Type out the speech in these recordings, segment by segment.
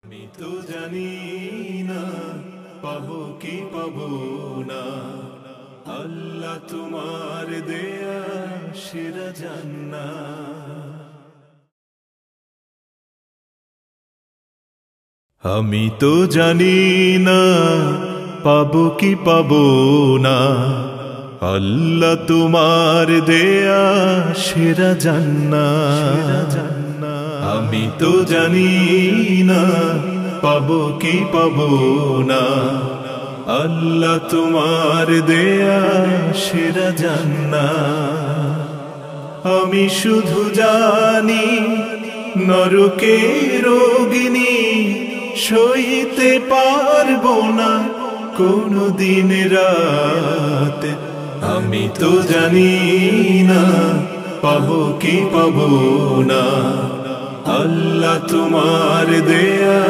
আমি তো জানি না পাবো কি পাবো না, আল্লাহ তোমার দেয়া সেরা জান্নাত। আমি তো জানি না পাবো কি পাবো না, আল্লাহ তোমার দেয়া সেরা জান্নাত। আমি তো জানি না পাবো কি পাবো না, আল্লাহ তোমার দেয়া সেরা জান্নাত। আমি শুধু জানি নরকের অগ্নি সইতে পারবো না কোনো দিন রাত। আমি তো জানি না পাবো কি পাবো না, আল্লাহ তোমার দেয়া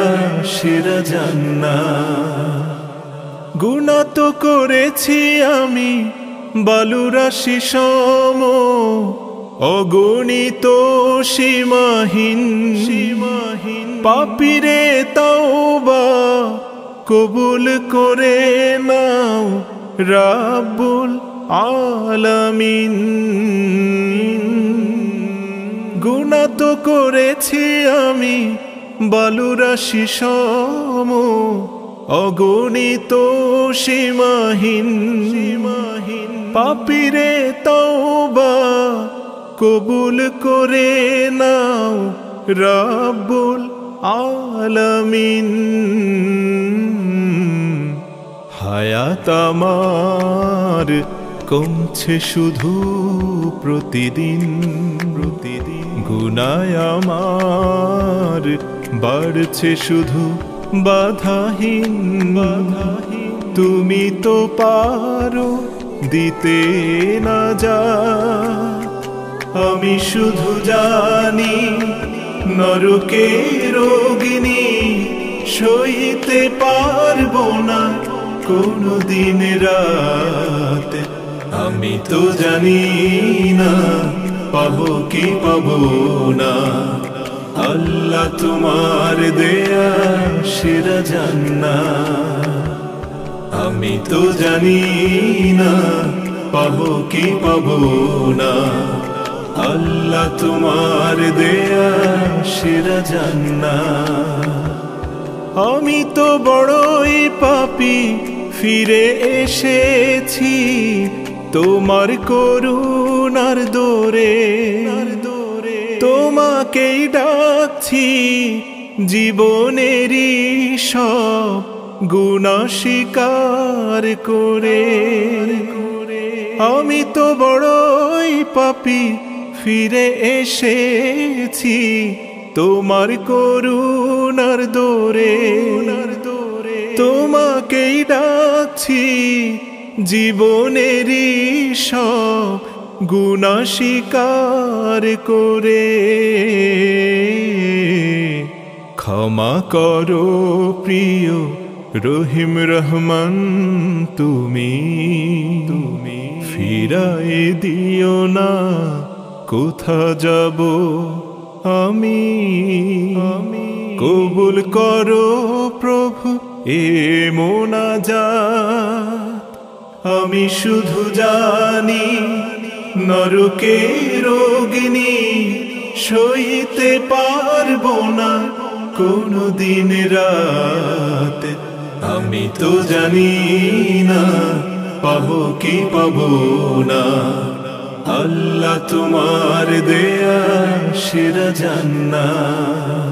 সেরা জান্নাত। গুনাহ তো করেছি আমি বালুরাশি সম, অগণিত সীমাহীন পাপীরে তাওবা কবুল করে নাও রাব্বুল আলামিন। গুনাহ তো করেছি আমি বালুরাশি সম, অগণিত সীমাহীন পাপীরে তাওবা কবুল করে নাও রাব্বুল আলামিন। হায়াত আমার কমছে শুধু প্রতিদিন, গুনাহ আমার বাড়ছে শুধু বাধাহীন। তুমি তো পারো দিতে না যা, আমি শুধু জানি নরকের অগ্নি সইতে পারবো না কোনো দিন রাত। আমি তো জানি না পাবো কি পাবো না, আল্লাহ তোমার দেয়া সেরা জান্নাত। আমি তো জানি না পাবো কি পাবো না, আল্লাহ তোমার দেয়া সেরা জান্নাত। আমি তো বড়ই পাপী ফিরে এসেছি তোমার করুণার দোরে, তোমাকেই ডাকছি জীবনেরই সব গুনাহ স্বীকার করে। আমি তো বড়ই পাপী ফিরে এসেছি তোমার করুণার দোরে, তোমাকেই ডাকছি জীবনেরই সব গুনাহ স্বীকার করে। ক্ষমা করো প্রিয় রহিম রহমান তুমি, ফিরায়ে দিও না কোথা যাব আমি। কবুল করো প্রভু এ মোনাজাত। আমি শুধু জানি নরকের অগ্নি সইতে পারবো না কোনো দিন রাত। আমি তো জানি না পাবো কি পাবো না, আল্লাহ তোমার দেয়া সেরা জান্নাত।